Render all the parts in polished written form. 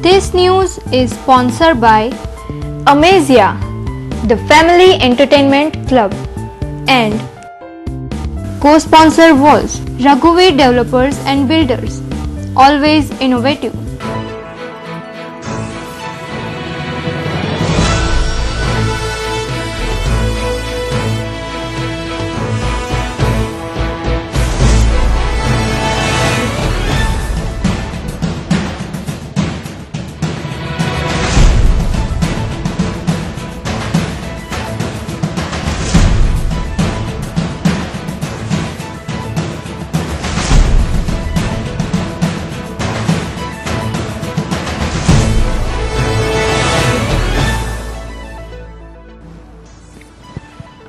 This news is sponsored by Amazia, the Family Entertainment Club, and co-sponsor was Raghuveer Developers and Builders, always innovative.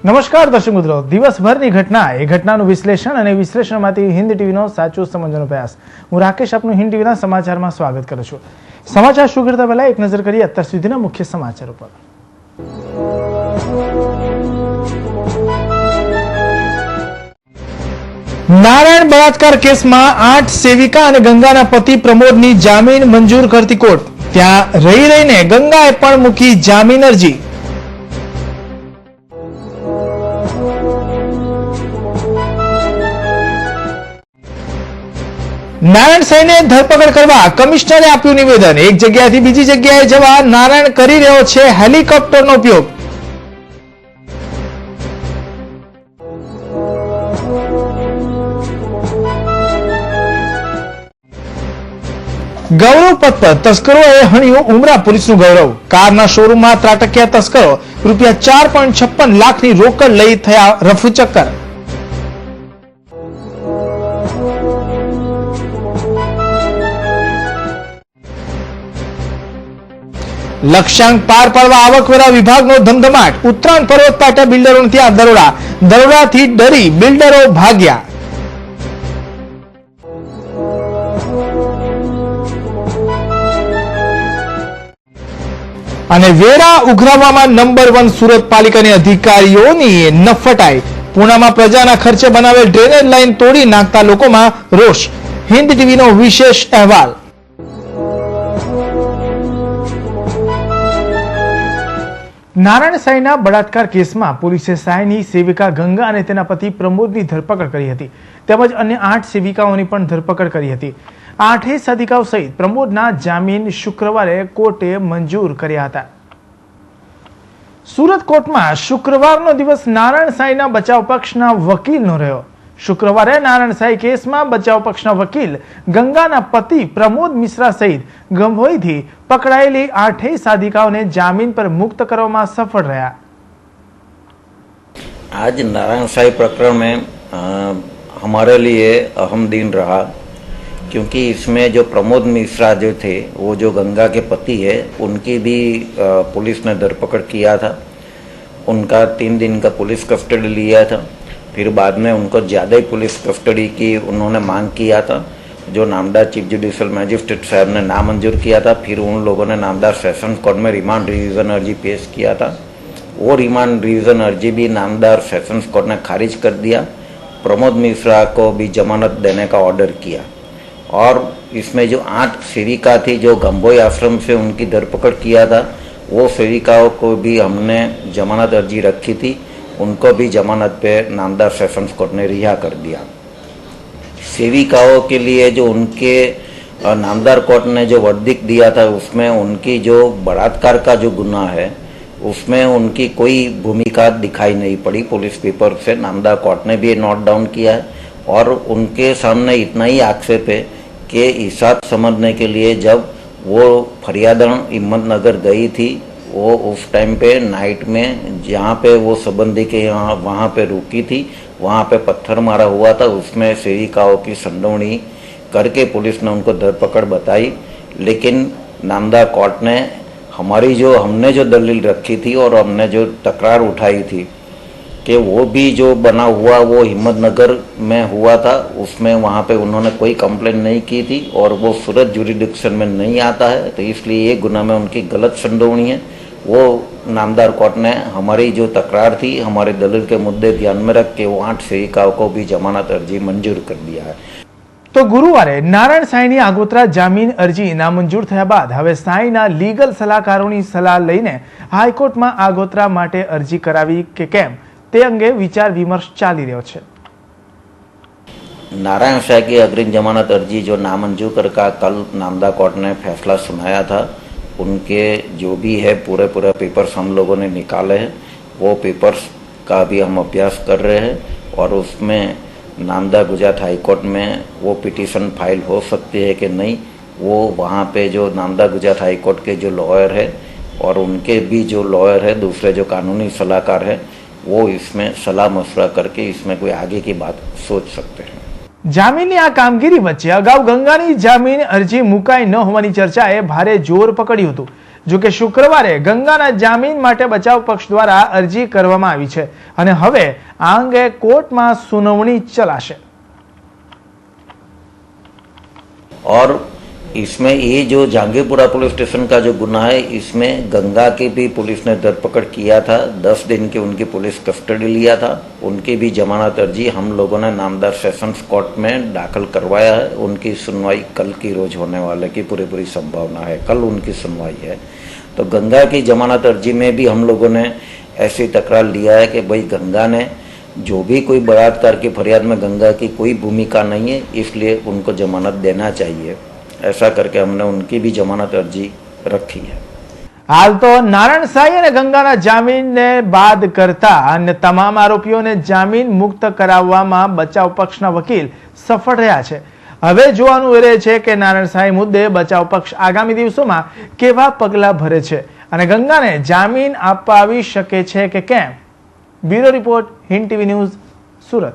નમસ્કાર દર્શક મિત્રો, દિવસભરની ઘટના એ ઘટનાનું વિશ્લેષણ અને વિશ્લેષણમાંથી હિન્દ ટીવીનો સાચો સમજવાનો પ્રયાસ. હું રાકેશ આપનું હિન્દ ટીવીના સમાચારમાં સ્વાગત કરું છું. સમાચાર શરૂ કરતા પહેલા એક નજર કરીએ અત્યાર સુધીના મુખ્ય સમાચારો પર. નારાયણ બળાત્કાર કેસમાં 8 સેવિકા અને ગંગાના પતિ પ્રમોદની જામીન મંજૂર કરતી કોર્ટ. ત્યાં રહી રહીને ગંગાએ પણ મૂકી જામીન અરજી. નારાયણ સાંઈને ધરપકડ કરવા કમિશનરે આપ્યું નિવેદન. એક જગ્યાએથી બીજી જગ્યાએ જવા નારાયણ કરી રહ્યો છે હેલિકોપ્ટરનો ઉપયોગ. ગૌરવ પથ પર તસ્કરોએ હણ્યું ઉમરા પોલીસનું ગૌરવ. કારના શોરૂમમાં ત્રાટક્યા તસ્કરો. રૂપિયા 4.56 લાખની રોકડ લઈ થયા રફુચક્કર. લક્ષ્યાંક પાર પાડવા આવકવેરા વિભાગનો ધમધમાટ. ઉત્તરાયણ પર્વત પાટા બિલ્ડરોને ત્યાં દરોડાથી ડરી બિલ્ડરો ભાગ્યા. અને વેરા ઉઘરાવવામાં નંબર 1 સુરત પાલિકાની અધિકારીઓની નફટાઈ. પૂનામાં પ્રજાના ખર્ચે બનાવેલ ડ્રેનેજ લાઈન તોડી નાખતા લોકોમાં રોષ. હિન્દ ટીવીનો વિશેષ અહેવાલ. નારાયણ સાંઈના બળાત્કાર કેસમાં પોલીસે સાંઈની સેવિકા ગંગા અને તેના પતિ પ્રમોદની ધરપકડ કરી હતી. તેમજ અન્ય 8 સેવિકાઓની પણ ધરપકડ કરી હતી. 8 સાધિકાઓ સહિત પ્રમોદના જામીન શુક્રવારે કોર્ટે મંજૂર કર્યા હતા. સુરત કોર્ટમાં શુક્રવારનો દિવસ નારાયણ સાંઈના બચાવ પક્ષના વકીલનો રહ્યો. શુક્રવારે નારાયણ સાંઈ કેસમાં બચાવ પક્ષના વકીલ ગંગાના પતિ પ્રમોદ મિશ્રા સહિત ગંભોઈથી પકડાયેલી 8 સાધિકાઓને जामीन पर मुक्त કરવામાં सफल रहा. आज नारायण साई प्रकरण में हमारे लिए अहम दिन रहा, क्योंकि इसमें जो प्रमोद मिश्रा जो थे, वो जो गंगा के पति है, उनकी भी पुलिस ने धरपकड़ किया था. उनका 3 दिन का पुलिस कस्टडी लिया था. फिर बाद में उनको ज़्यादा ही पुलिस कस्टडी की उन्होंने मांग किया था, जो नामदार चीफ जुडिशियल मैजिस्ट्रेट साहब ने नामंजूर किया था. फिर उन लोगों ने नामदार सेशन कोर्ट में रिमांड रिवीजन अर्जी पेश किया था. वो रिमांड रिवीजन अर्जी भी नामदार सेशंस कोर्ट ने खारिज कर दिया. प्रमोद मिश्रा को भी जमानत देने का ऑर्डर किया. और इसमें जो 8 सेविका थी जो गंभोई आश्रम से उनकी धरपकड़ किया था, वो सेविकाओं को भी हमने जमानत अर्जी रखी थी. उनको भी जमानत पे नामदार सेशंस कोर्ट ने रिहा कर दिया. सेविकाओं के लिए जो उनके नामदार कोर्ट ने जो वर्डिक्ट दिया था, उसमें उनकी जो बलात्कार का जो गुनाह है, उसमें उनकी कोई भूमिका दिखाई नहीं पड़ी. पुलिस पेपर से नामदार कोर्ट ने भी नोट डाउन किया है. और उनके सामने इतना ही आक्षेप है कि इसात समझने के लिए जब वो फरियादन हिम्मतनगर गई थी, वो उस टाइम पे नाइट में जहाँ पे वो संबंधी के यहाँ वहाँ पे रुकी थी, वहाँ पे पत्थर मारा हुआ था. उसमें सेविकाओं की संडोवनी करके पुलिस ने उनको धरपकड़ बताई. लेकिन नामदार कोर्ट ने हमने जो दलील रखी थी और हमने जो तकरार उठाई थी कि वो भी जो बना हुआ वो हिम्मतनगर में हुआ था, उसमें वहाँ पे उन्होंने कोई कंप्लेंट नहीं की थी और वो सूरत जुरिडिक्शन में नहीं आता है, तो इसलिए ये गुनाह में उनकी गलत संडोवनी है. वो नामदार कोर्ट ने हमारी जो तकरार थी, हमारे दलील के मुद्दे ध्यान में रख के वो 8 सेविकाओं को भी जमानत अर्जी मंजूर कर दिया है. તો ગુરુવારે નારાયણ સાંઈની આગોતરા જામીન અરજી નામંજૂર થયા બાદ હવે સાંઈના લીગલ સલાહકારોની સલાહ લઈને હાઈકોર્ટમાં આગોતરા માટે અરજી કરાવી કે કેમ તે અંગે વિચાર વિમર્શ ચાલી રહ્યો છે। नारायण साई की अग्रिम जमानत अर्जी जो नामंजूर कर का कल नामदा कोर्ट ने फैसला सुनाया था, उनके जो भी है पूरे पेपर्स हम लोगों ने निकाले हैं। वो पेपर्स का भी हम अभ्यास कर रहे हैं और उसमें नामदा गुजरात हाई कोर्ट में वो पिटीशन फाइल हो सकती है कि नहीं, वो वहाँ पे जो नामदा गुजरात हाई कोर्ट के जो लॉयर है और उनके भी जो लॉयर है दूसरे जो कानूनी सलाहकार है वो इसमें सलाह मशवरा करके इसमें कोई आगे की बात सोच सकते हैं। જામીનની આ કામગીરી વચ્ચે અગાઉ ગંગાની જામીન અરજી મુકાઈ ન હોવાની ચર્ચાએ ભારે જોર પકડ્યું હતું। જો કે શુક્રવારે ગંગાના જામીન માટે બચાવ પક્ષ દ્વારા અરજી કરવામાં આવી છે અને હવે આ અંગે કોર્ટમાં સુનાવણી ચલાશે। और इसमें ये जो जहांगीरपुरा पुलिस स्टेशन का जो गुना है, इसमें गंगा की भी पुलिस ने धरपकड़ किया था। 10 दिन की उनकी पुलिस कस्टडी लिया था। उनकी भी जमानत अर्जी हम लोगों ने नामदार सेशंस कोर्ट में दाखिल करवाया है। उनकी सुनवाई कल की रोज होने वाले की पूरी संभावना है, कल उनकी सुनवाई है। तो गंगा की जमानत अर्जी में भी हम लोगों ने ऐसी तकरार लिया है कि भाई गंगा ने जो भी कोई बलात्कार की फरियाद में गंगा की कोई भूमिका नहीं है, इसलिए उनको जमानत देना चाहिए। ऐसा करके हमने उनकी भी जमानत अर्जी रखी है। हाल तो नारायण साई અને ગંગાના જામીનને બાદ કરતા અન્ય તમામ આરોપીઓને જામીન મુક્ત કરાવવામાં બચાવ પક્ષના વકીલ સફળ રહ્યા છે। હવે જોવાનું એ રહે છે કે નારાયણ સાઈ મુદ્દે બચાવ પક્ષ આગામી દિવસોમાં કેવા પગલા ભરે છે અને ગંગાને જામીન અપાવી શકે છે કે કેમ। Bureau report, Hind TV news, Surat.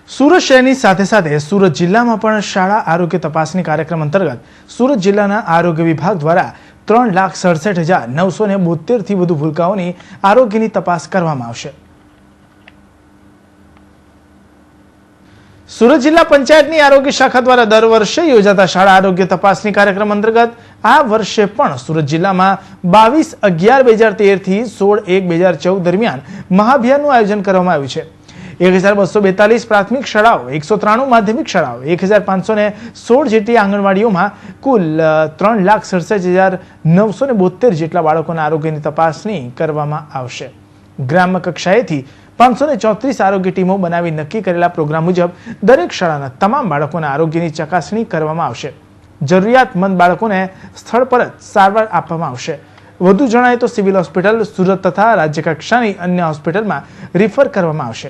Surat શહેરની સાથે સાથે સુરત જિલ્લામાં પણ શાળા આરોગ્ય તપાસણી કાર્યક્રમ અંતર્ગત સુરત જિલ્લાના આરોગ્ય વિભાગ દ્વારા 3,67,972 થી વધુ ભૂલકાઓની આરોગ્યની તપાસ કરવામાં આવશે। સુરત જિલ્લા પંચાયતની આરોગ્ય શાખા દ્વારા દર વર્ષે યોજાતા શાળા આરોગ્ય તપાસણી કાર્યક્રમ અંતર્ગત આ વર્ષે પણ સુરત જિલ્લામાં 22/11/2013 થી 16/1/2014 દરમિયાન મહાઅભિયાનનું આયોજન કરવામાં આવ્યું છે। 1242 પ્રાથમિક શાળાઓ, 193 માધ્યમિક શાળાઓ, 1516 જેટલી આંગણવાડીઓમાં કુલ 3,67,972 જેટલા બાળકોના આરોગ્યની તપાસણી કરવામાં આવશે। ગ્રામ્ય કક્ષાએથી 534 આરોગ્ય ટીમો બનાવી નક્કી કરેલા પ્રોગ્રામ મુજબ દરેક શાળાના તમામ બાળકોના આરોગ્યની ચકાસણી કરવામાં આવશે। જરૂરિયાતમંદ બાળકોને સ્થળ પર જ સારવાર આપવામાં આવશે। વધુ જણાય તો સિવિલ હોસ્પિટલ સુરત તથા રાજ્ય કક્ષાની અન્ય હોસ્પિટલમાં રિફર કરવામાં આવશે,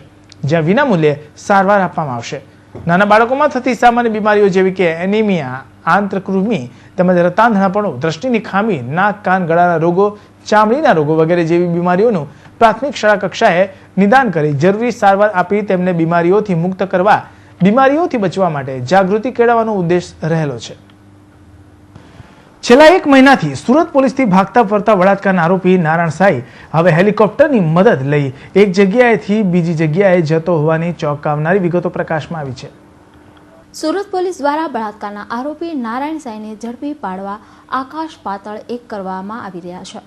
જ્યાં વિનામૂલ્યે સારવાર આપવામાં આવશે। નાના બાળકોમાં થતી સામાન્ય બીમારીઓ જેવી કે એનિમિયા, આંતરકૃમિ તેમજ રતાંધણાપણું, દ્રષ્ટિની ખામી, નાક, કાન, ગળાના રોગો, ચામડીના રોગો વગેરે જેવી બીમારીઓનું પ્રાથમિક શાળા કક્ષાએ નિદાન કરી જરૂરી સારવાર આપી તેમને બીમારીઓથી મુક્ત કરવા, બીમારીઓથી બચવા માટે જાગૃતિ કેળવવાનો ઉદ્દેશ રહેલો છે। છેલ્લા 1 મહિનાથી સુરત પોલીસથી ભાગતા ફરતા બળાત્કારના આરોપી નારાયણ સાઈ હવે હેલિકોપ્ટરની મદદ લઈ એક જગ્યાએથી બીજી જગ્યાએ જતો હોવાની ચોંકાવનારી વિગતો પ્રકાશમાં આવી છે। સુરત પોલીસ દ્વારા બળાત્કારના આરોપી નારાયણ સાઈને ઝડપી પાડવા આકાશ પાતાળ એક કરવામાં આવી રહ્યા છે।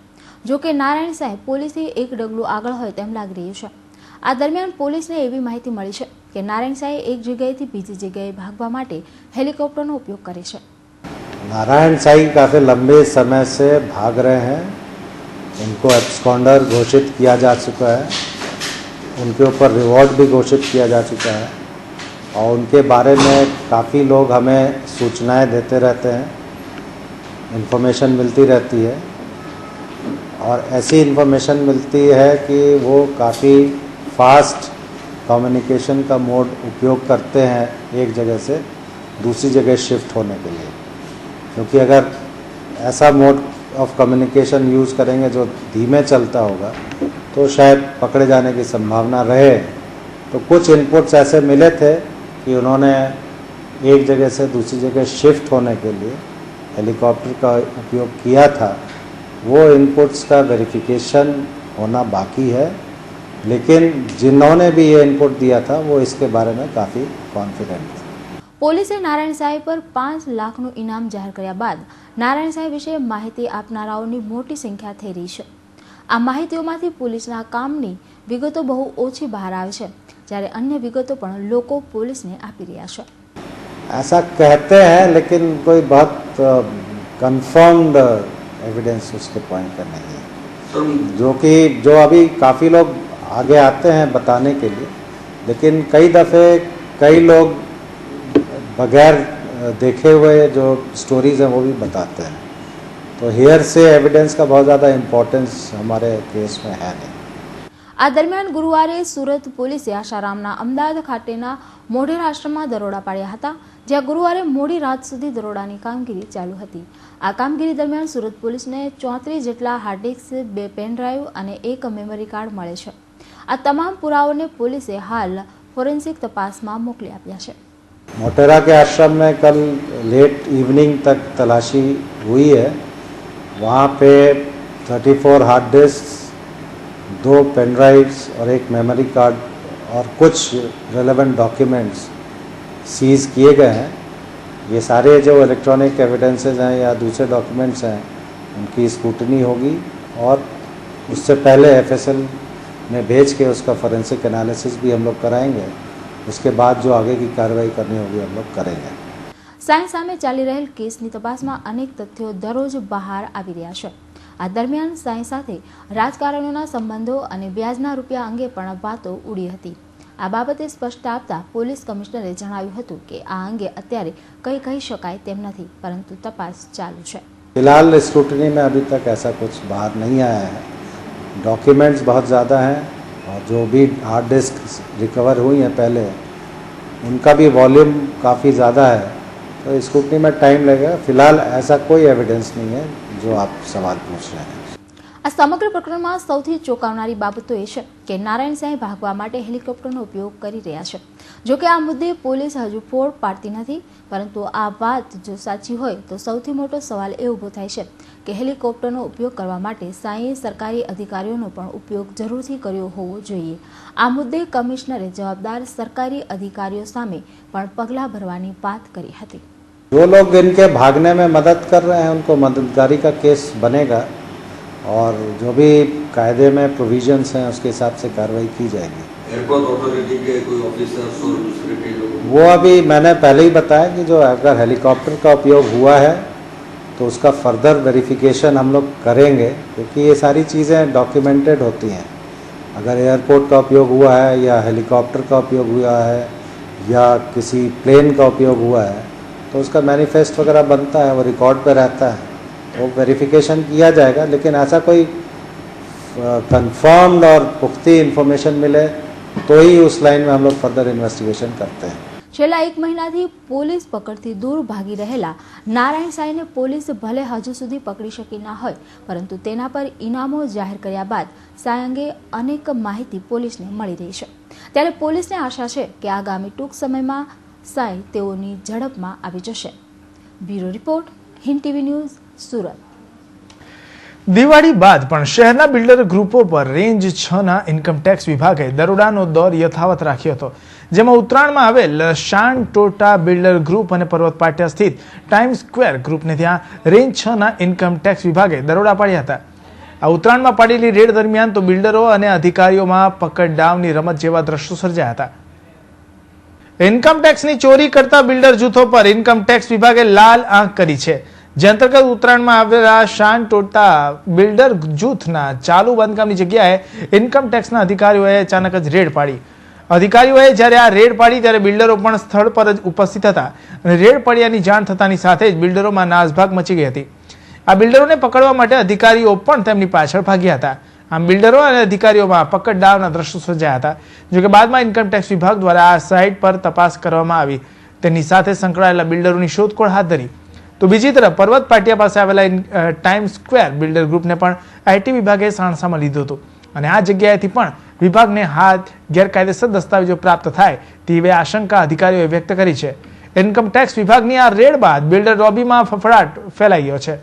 જો કે નારાયણ સાઈ પોલીસે એક ડગલું આગળ હોય તેમ લાગી રહ્યું છે। આ દરમિયાન પોલીસને એવી માહિતી મળી છે કે નારાયણ સાઈ એક જગ્યાએથી બીજી જગ્યાએ ભાગવા માટે હેલિકોપ્ટરનો ઉપયોગ કરે છે। नारायण साई काफ़ी लंबे समय से भाग रहे हैं। इनको एब्सकॉन्डर घोषित किया जा चुका है, उनके ऊपर रिवॉर्ड भी घोषित किया जा चुका है और उनके बारे में काफ़ी लोग हमें सूचनाएं देते रहते हैं, इन्फॉर्मेशन मिलती रहती है और ऐसी इन्फॉर्मेशन मिलती है कि वो काफ़ी फास्ट कम्युनिकेशन का मोड उपयोग करते हैं एक जगह से दूसरी जगह शिफ्ट होने के लिए। क्योंकि अगर ऐसा मोड ऑफ कम्युनिकेशन यूज़ करेंगे जो धीमे चलता होगा तो शायद पकड़े जाने की संभावना रहे। तो कुछ इनपुट्स ऐसे मिले थे कि उन्होंने एक जगह से दूसरी जगह शिफ्ट होने के लिए हेलीकॉप्टर का उपयोग किया था। वो इनपुट्स का वेरिफिकेशन होना बाकी है, लेकिन जिन्होंने भी ये इनपुट दिया था वो इसके बारे में काफ़ी कॉन्फिडेंट थे। પોલીસે નારાયણ સાઈ પર 5 લાખનું ઇનામ જાહેર કર્યા બાદ નારાયણ સાઈ વિશે માહિતી આપનારાઓની મોટી સંખ્યા થઈ રહી છે। આ માહિતીઓમાંથી પોલીસના કામની વિગતો બહુ ઓછી બહાર આવે છે, જ્યારે અન્ય વિગતો પણ લોકો પોલીસને આપી રહ્યા છે। ऐसा कहते हैं लेकिन कोई बहुत कंफर्म्ड एविडेंस उसके पॉइंट पर नहीं है, जो अभी काफ़ी लोग आगे आते हैं बताने के लिए, लेकिन कई दफ़े कई लोग बगैर देखे हुए जो स्टोरीज हैं वो भी बताते हैं। तो हेयर से एविडेंस का बहुत ज़्यादा इम्पोर्टेंस हमारे केस में है नहीं। આ દરમિયાન ગુરુવારે સુરત પોલીસે આશારામના અમદાવાદ ખાતેના મોઢેર આશ્રમમાં દરોડા પાડ્યા હતા, જ્યાં ગુરુવારે મોડી રાત સુધી દરોડાની કામગીરી ચાલુ હતી। આ કામગીરી દરમિયાન સુરત પોલીસને 34 જેટલા હાર્ડ ડિસ્ક, 2 પેન ડ્રાઈવ અને 1 મેમરી કાર્ડ મળે છે। આ તમામ પુરાવાઓને પોલીસે હાલ ફોરેન્સિક તપાસમાં મોકલી આપ્યા છે। मोटेरा के आश्रम में कल लेट इवनिंग तक तलाशी हुई है। वहाँ पे 34 हार्ड डिस्क, 2 पेन ड्राइव्स और 1 मेमोरी कार्ड और कुछ रेलेवेंट डॉक्यूमेंट्स सीज किए गए हैं। ये सारे जो इलेक्ट्रॉनिक एविडेंसेस हैं या दूसरे डॉक्यूमेंट्स हैं उनकी स्क्रूटनी होगी और उससे पहले एफएसएल में भेज के उसका फॉरेंसिक एनालिसिस भी हम लोग कराएंगे। उसके बाद जो आगे की कार्रवाई करनी होगी हम लोग करेंगे। સાંઈ સામે ચાલી રહેલ કેસની તપાસમાં અનેક તથ્યો દરરોજ બહાર આવી રહ્યા છે। આ દરમિયાન સાંઈ સાથે રાજકારણીઓના સંબંધો અને વ્યાજના રૂપિયા અંગે પણ વાતો ઉડી હતી। આ બાબતે સ્પષ્ટતા આપતા પોલીસ કમિશનરે જણાવ્યું હતું કે આ અંગે અત્યારે કંઈ કહી શકાય તેમ નથી, પરંતુ તપાસ ચાલુ છે। फिलहाल स्क्रूटनी में अभी तक ऐसा कुछ बाहर नहीं आया है। डॉक्यूमेंट्स बहुत ज़्यादा हैं और जो भी हार्ड डिस्क रिकवर हुई हैं पहले उनका भी वॉल्यूम काफ़ी ज़्यादा है, तो स्क्रूटनी में टाइम लगेगा। फिलहाल ऐसा कोई एविडेंस नहीं है जो आप सवाल पूछ रहे हैं। આ સમગ્ર પ્રકરણમાં સૌથી ચોંકાવનારી બાબત તો એ છે કે નારાયણ સાંઈ ભાગવા માટે હેલિકોપ્ટરનો ઉપયોગ કરી રહ્યા છે। જો કે આ મુદ્દે પોલીસ હજુ ફોડ પાડતી નથી, પરંતુ આ વાત જો સાચી હોય તો સૌથી મોટો સવાલ એ ઊભો થાય છે કે હેલિકોપ્ટરનો ઉપયોગ કરવા માટે સાંઈએ સરકારી અધિકારીઓનો પણ ઉપયોગ જરૂરથી કર્યો હોવો જોઈએ। આ મુદ્દે કમિશનરે જવાબદાર સરકારી અધિકારીઓ સામે પણ પગલાં ભરવાની વાત કરી હતી। जो लोग इनके भागने में मदद कर रहे हैं उनको मददगारी का केस बनेगा और जो भी कायदे में प्रोविजंस हैं उसके हिसाब से कार्रवाई की जाएगी। एयरपोर्ट अथॉरिटी के कोई ऑफिसर्स और दूसरे कई लोग, वो अभी मैंने पहले ही बताया कि जो अगर हेलीकॉप्टर का उपयोग हुआ है तो उसका फर्दर वेरिफिकेशन हम लोग करेंगे, क्योंकि ये सारी चीज़ें डॉक्यूमेंटेड होती हैं। अगर एयरपोर्ट का उपयोग हुआ है या हेलीकॉप्टर का उपयोग हुआ है या किसी प्लेन का उपयोग हुआ है तो उसका मैनिफेस्ट वगैरह बनता है, वो रिकॉर्ड पे रहता है, वो वेरिफिकेशन किया जाएगा। लेकिन ऐसा कोई कंफर्म्ड और पुख्ती इन्फॉर्मेशन मिले तो ही उस लाइन में हम लोग फर्दर इन्वेस्टिगेशन करते हैं। છેલ્લા 1 મહિનાથી પોલીસ પકડથી દૂર ભાગી રહેલા નારાયણ સાંઈને પોલીસ ભલે હજુ સુધી પકડી શકી ના હોય, પરંતુ તેના પર ઇનામો જાહેર કર્યા બાદ સાંઈ અંગે અનેક માહિતી પોલીસને મળી રહી છે। ત્યારે પોલીસને આશા છે કે આગામી ટૂંક સમયમાં સાંઈ તેઓની ઝડપમાં આવી જશે। Bureau report, Hind TV news, Surat. Diwali બાદ પણ શહેરના બિલ્ડર ગ્રુપો પર રેન્જ 6ના ઇન્કમ ટેક્સ વિભાગે દરોડાનો દોર યથાવત રાખ્યો હતો, જેમાં ઉત્તરાયણમાં આવેલ શાન ટોટા બિલ્ડર ગ્રુપ અને પર્વત પાટિયા સ્થિત ટાઈમ સ્ક્વેર ગ્રુપને ત્યાં રેન્જ 6ના ઇન્કમ ટેક્સ વિભાગે દરોડા પાડ્યા હતા। આ ઉત્તરાયણમાં પાડેલી રેડ દરમિયાન તો બિલ્ડરો અને અધિકારીઓમાં પકડડાવની રમત જેવા દ્રશ્યો સર્જાયા હતા। ઇન્કમ ટેક્સની ચોરી કરતા બિલ્ડર જૂથો પર ઇન્કમ ટેક્સ વિભાગે લાલ આંખ કરી છે, જે અંતર્ગત ઉત્તરાયણમાં આવેલા શાન ટોટા બિલ્ડર જૂથના ચાલુ બાંધકામની જગ્યાએ ઇન્કમ ટેક્સના અધિકારીઓએ અચાનક જ રેડ પાડી। અધિકારીઓએ જ્યારે આ રેડ પાડી ત્યારે બિલ્ડરો પણ સ્થળ પર જ ઉપસ્થિત હતા અને રેડ પડ્યાની જાણ થતાની સાથે જ બિલ્ડરોમાં નાસભાગ મચી ગઈ હતી। આ બિલ્ડરોને પકડવા માટે અધિકારીઓ પણ તેમની પાછળ ભાગ્યા હતા। આમ બિલ્ડરો અને અધિકારીઓમાં પકડડાવના દ્રશ્યો સર્જાયા હતા। જોકે બાદમાં ઇન્કમ ટેક્સ વિભાગ દ્વારા આ સાઇટ પર તપાસ કરવામાં આવી, તેની સાથે સંકળાયેલા બિલ્ડરોની શોધખોળ હાથ ધરી। તો બીજી તરફ પર્વત પાટિયા પાસે આવેલા ટાઈમ સ્ક્વેર બિલ્ડર ગ્રુપને પણ આઈટી વિભાગે સાણસામાં લીધું હતું અને આ જગ્યાએથી પણ વિભાગને હાથ ગેરકાયદેસર દસ્તાવેજો પ્રાપ્ત થાય તેવી આશંકા અધિકારીઓએ વ્યક્ત કરી છે। ઇન્કમ ટેક્સ વિભાગની આ રેડ બાદ બિલ્ડર લોબીમાં ફફડાટ ફેલાઈ ગયો છે।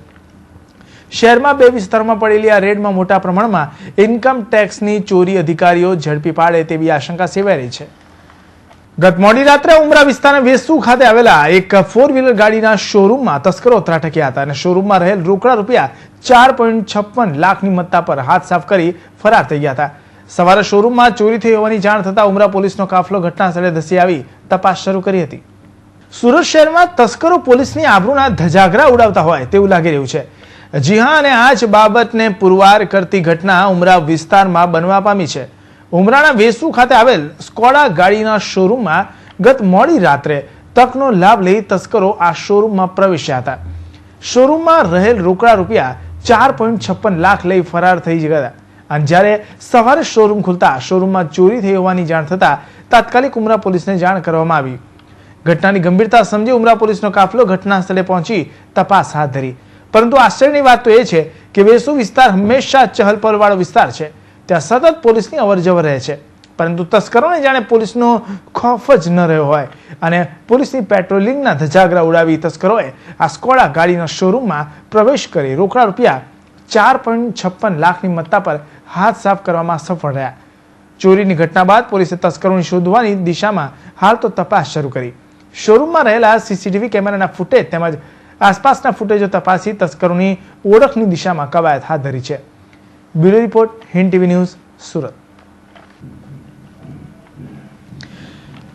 શહેરમાં 2 વિસ્તારોમાં પડેલી આ રેડમાં મોટા પ્રમાણમાં ઇન્કમ ટેક્સની ચોરી અધિકારીઓ ઝડપી પાડે તેવી આશંકા સેવાઈ રહી છે। ગત મોડી રાત્રે ઉમરા વિસ્તારના વેસુ ખાતે આવેલા એક 4 વ્હીલર ગાડીના શોરૂમમાં તસ્કરો ત્રાટક્યા હતા અને શોરૂમમાં રહેલ રોકડા રૂપિયા 4.56 લાખની મત્તા પર હાથ સાફ કરી ફરાર થઈ ગયા હતા। સવારે શોરૂમમાં ચોરી થઈ હોવાની જાણ થતાં ઉમરા પોલીસનો કાફલો ઘટના સ્થળે ધસી આવી તપાસ શરૂ કરી હતી. સુરત શહેરમાં તસ્કરો પોલીસની આબરૂના ધજાગરા ઉડાવતા હોય તેવું લાગી રહ્યું છે. જી હા, અને આ જ બાબતને પુરવાર કરતી ઘટના ઉમરા વિસ્તારમાં બનવા પામી છે. ઉમરાના વેસુ ખાતે આવેલ સ્કોડા ગાડીના શોરૂમમાં ગત મોડી રાત્રે તકનો લાભ લઈ તસ્કરો આ શોરૂમમાં પ્રવેશ્યા હતા. શોરૂમમાં રહેલ રોકડા રૂપિયા 4.56 લાખ લઈ ફરાર થઈ ગયા. અને જ્યારે સવારે શોરૂમ ખુલતા શોરૂમમાં ચોરી થઈ હોવાની જાણ થતા તાત્કાલિક ઉમરા પોલીસને જાણ કરવામાં આવી. ઘટનાની ગંભીરતા સમજી ઉમરા પોલીસનો કાફલો ઘટના સ્થળે પહોંચી તપાસ હાથ ધરી. પરંતુ આશ્ચર્યની વાત તો એ છે કે વેસુ વિસ્તાર હંમેશા ચહલપહલવાળો વિસ્તાર છે. ત્યાં સતત પોલીસની અવરજવર રહે છે, પરંતુ તસ્કરોને જાણે પોલીસનો ખોફ જ ન રહ્યો હોય અને પોલીસની પેટ્રોલિંગના ધજાગરા ઉડાવી તસ્કરોએ આ સ્કોડા ગાડીના શોરૂમમાં પ્રવેશ કરી રોકડા રૂપિયા 4.56 લાખની મત્તા પર હાથ સાફ કરવામાં સફળ રહ્યા. ચોરીની ઘટના બાદ પોલીસે તસ્કરોને શોધવાની દિશામાં હાલ તો તપાસ શરૂ કરી. શોરૂમમાં રહેલા સીસીટીવી કેમેરાના ફૂટેજ તેમજ આસપાસના ફૂટેજો તપાસી તસ્કરોની ઓળખની દિશામાં કવાયત હાથ ધરી છે. Bureau report, Hind TV news, Surat.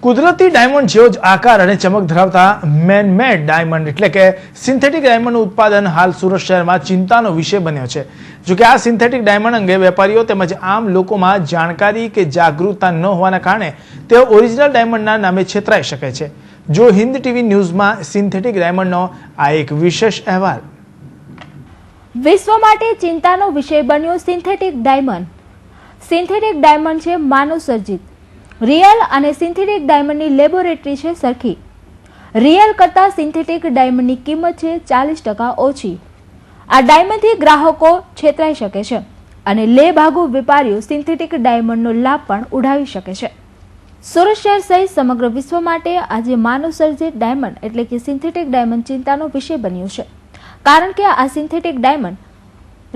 કુદરતી ડાયમંડ જેવો જ આકાર અને ચમક ધરાવતા મેન મેડ ડાયમંડ એટલે કે સિન્થેટિક ડાયમંડનું ઉત્પાદન હાલ સુરત શહેરમાં ચિંતાનો વિષય બન્યો છે. જોકે આ સિન્થેટિક ડાયમંડ અંગે વેપારીઓ તેમજ આમ લોકોમાં જાણકારી કે જાગૃતતા ન હોવાના કારણે તેઓ ઓરિજિનલ ડાયમંડના નામે છેતરાઈ શકે છે. જો હિન્દ ટીવી ન્યૂઝમાં સિન્થેટિક ડાયમંડનો આ એક વિશેષ અહેવાલ. વિશ્વ માટે ચિંતાનો વિષય બન્યો સિન્થેટિક ડાયમંડ. સિન્થેટિક ડાયમંડ છે માનવ સર્જિત. રિયલ અને સિન્થેટિક ડાયમંડની લેબોરેટરી છે સરખી. રિયલ કરતાં સિન્થેટિક ડાયમંડની કિંમત છે 40% ઓછી. આ ડાયમંડથી ગ્રાહકો છેતરાઈ શકે છે અને લેભાગુ વેપારીઓ સિન્થેટિક ડાયમંડનો લાભ પણ ઉઠાવી શકે છે. સુરત શહેર સહિત સમગ્ર વિશ્વ માટે આજે માનવ સર્જિત ડાયમંડ એટલે કે સિન્થેટિક ડાયમંડ ચિંતાનો વિષય બન્યો છે. કારણ કે આ સિન્થેટિક ડાયમંડ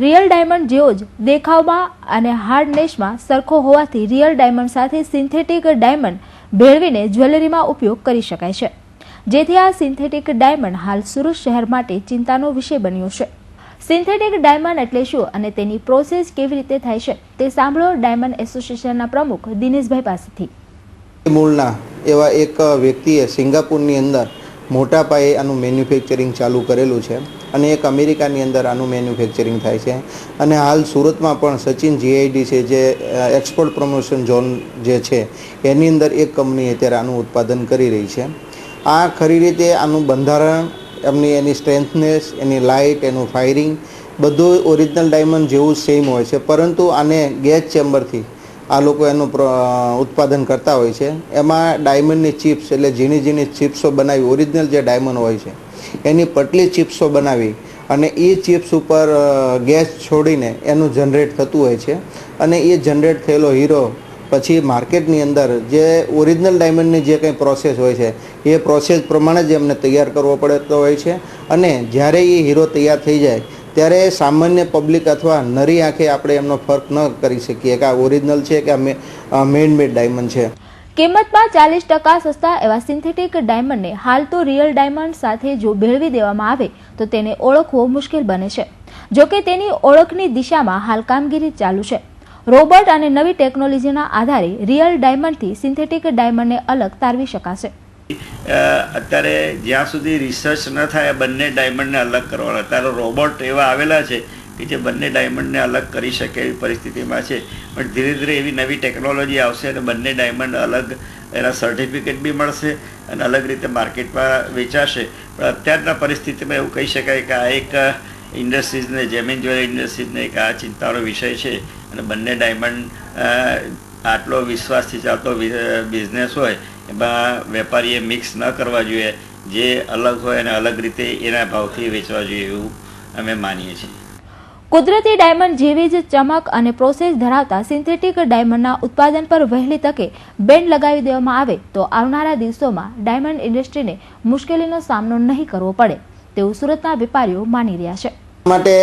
રિયલ ડાયમંડ જેવો જ દેખાવમાં અને હાર્ડનેસમાં સરખો હોવાથી રિયલ ડાયમંડ સાથે સિન્થેટિક ડાયમંડ ભેળવીને જ્વેલરીમાં ઉપયોગ કરી શકાય છે. જેથી આ સિન્થેટિક ડાયમંડ હાલ સુરત શહેર માટે ચિંતાનો વિષય બન્યો છે. સિન્થેટિક ડાયમંડ એટલે શું અને તેની પ્રોસેસ કેવી રીતે થાય છે તે સાંભળો ડાયમંડ એસોસિએશનના પ્રમુખ દિનેશભાઈ પાસેથી. મૂળના એવા એક વ્યક્તિએ સિંગાપુરની અંદર મોટા પાયે આનું મેન્યુફેક્ચરિંગ ચાલુ કરેલું છે અને એક અમેરિકાની અંદર આનું મેન્યુફેક્ચરિંગ થાય છે અને હાલ સુરતમાં પણ સચિન જીઆઈડી છે જે એક્સપોર્ટ પ્રમોશન ઝોન જે છે એની અંદર એક કંપની અત્યારે આનું ઉત્પાદન કરી રહી છે. આ ખરી રીતે આનું બંધારણ એની સ્ટ્રેન્થનેસ, એની લાઇટ, એનું ફાયરિંગ બધું ઓરિજિનલ ડાયમંડ જેવું સેમ હોય છે, પરંતુ આને ગેસ ચેમ્બરથી આ લોકો એનું ઉત્પાદન કરતા હોય છે. એમાં ડાયમંડની ચિપ્સ એટલે ઝીણી ઝીણી ચિપ્સો બનાવી ઓરિજિનલ જે ડાયમંડ હોય છે એની પટલી ચિપ્સો બનાવી અને એ ચિપ્સ ઉપર ગેસ છોડીને એનું જનરેટ થતું હોય છે અને એ જનરેટ થયેલો હીરો પછી માર્કેટની અંદર જે ઓરિજિનલ ડાયમંડની જે કંઈ પ્રોસેસ હોય છે એ પ્રોસેસ પ્રમાણે જ એમને તૈયાર કરવો પડતો હોય છે અને જ્યારે એ હીરો તૈયાર થઈ જાય ત્યારે સામાન્ય પબ્લિક અથવા નરી આંખે આપણે એમનો ફર્ક ન કરી શકીએ કે આ ઓરિજિનલ છે કે આ મેડ ડાયમંડ છે. કિંમતમાં 40% સસ્તા એવા સિન્થેટિક ડાયમંડને હાલ તો રિયલ ડાયમંડ સાથે જો ભેળવી દેવામાં આવે તો તેને ઓળખવો મુશ્કેલ બને છે. જોકે તેની ઓળખની દિશામાં હાલ કામગીરી ચાલુ છે. રોબોટ અને નવી ટેકનોલોજીના આધારે રિયલ ડાયમંડથી સિન્થેટિક ડાયમંડને અલગ તારવી શકાશે. અત્યારે જ્યાં સુધી રિસર્ચ ન થાય બંને ડાયમંડને અલગ કરવાના, અત્યારે રોબોટ એવા આવેલા છે કે જે બંને ડાયમંડને અલગ કરી શકે એવી પરિસ્થિતિમાં છે. પણ ધીરે ધીરે એવી નવી ટેકનોલોજી આવશે અને બંને ડાયમંડ અલગ એના સર્ટિફિકેટ બી મળશે અને અલગ રીતે માર્કેટમાં વેચાશે. પણ અત્યારના પરિસ્થિતિમાં એવું કહી શકાય કે આ એક ઇન્ડસ્ટ્રીઝને, જેમિન જ્વેલરી ઇન્ડસ્ટ્રીઝને એક આ ચિંતાનો વિષય છે અને બંને ડાયમંડ આટલો વિશ્વાસથી ચાલતો બિઝનેસ હોય એમાં વેપારીએ મિક્સ ન કરવા જોઈએ. જે અલગ હોય અને અલગ રીતે એના ભાવથી વેચવા જોઈએ એવું અમે માનીએ છીએ. કુદરતી ડાયમંડ જેવી જ ચમક અને પ્રોસેસ ધરાવતા સિન્થેટિક ડાયમંડના ઉત્પાદન પર વહેલી તકે બેન લગાવી દેવામાં આવે તો આવનારા દિવસોમાં ડાયમંડ ઇન્ડસ્ટ્રીને મુશ્કેલીનો સામનો નહીં કરવો પડે તેવું સુરતના વેપારીઓ માની રહ્યા છે. માટે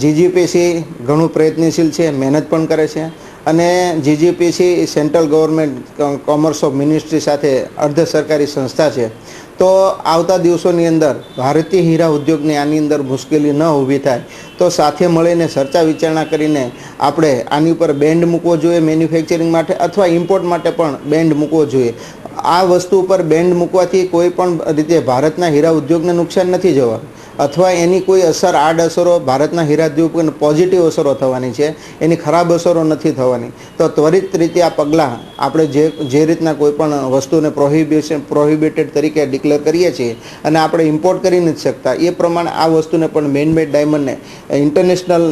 જીજીપીસી ઘણું પ્રયત્નશીલ છે, મહેનત પણ કરે છે અને GGPC central government commerce of ministry સાથે અર્ધ સરકારી સંસ્થા છે. તો આવતા દિવસોની અંદર ભારતીય હીરા ઉદ્યોગને આની અંદર મુશ્કેલી ન ઊભી થાય તો સાથે મળીને ચર્ચા વિચારણા કરીને આપણે આની ઉપર બેન્ડ મૂકવો જોઈએ મેન્યુફેક્ચરિંગ માટે અથવા ઇમ્પોર્ટ માટે પણ બેન્ડ મૂકવો જોઈએ. આ વસ્તુ ઉપર બેન્ડ મૂકવાથી કોઈ પણ રીતે ભારતના હીરા ઉદ્યોગને નુકસાન નથી જવાનું અથવા એની કોઈ અસર આડઅસરો ભારતના હીરા ઉદ્યોગને પોઝિટિવ અસરો થવાની છે, એની ખરાબ અસરો નથી થવાની. તો ત્વરિત રીતે આ પગલાં આપણે જે રીતના કોઈ પણ વસ્તુને પ્રોહિબિટેડ તરીકે ડિક્લેર કરીએ છીએ અને આપણે ઇમ્પોર્ટ કરી નથી શકતા, એ પ્રમાણે આ વસ્તુને પણ મેનમેડ ડાયમંડને ઇન્ટરનેશનલ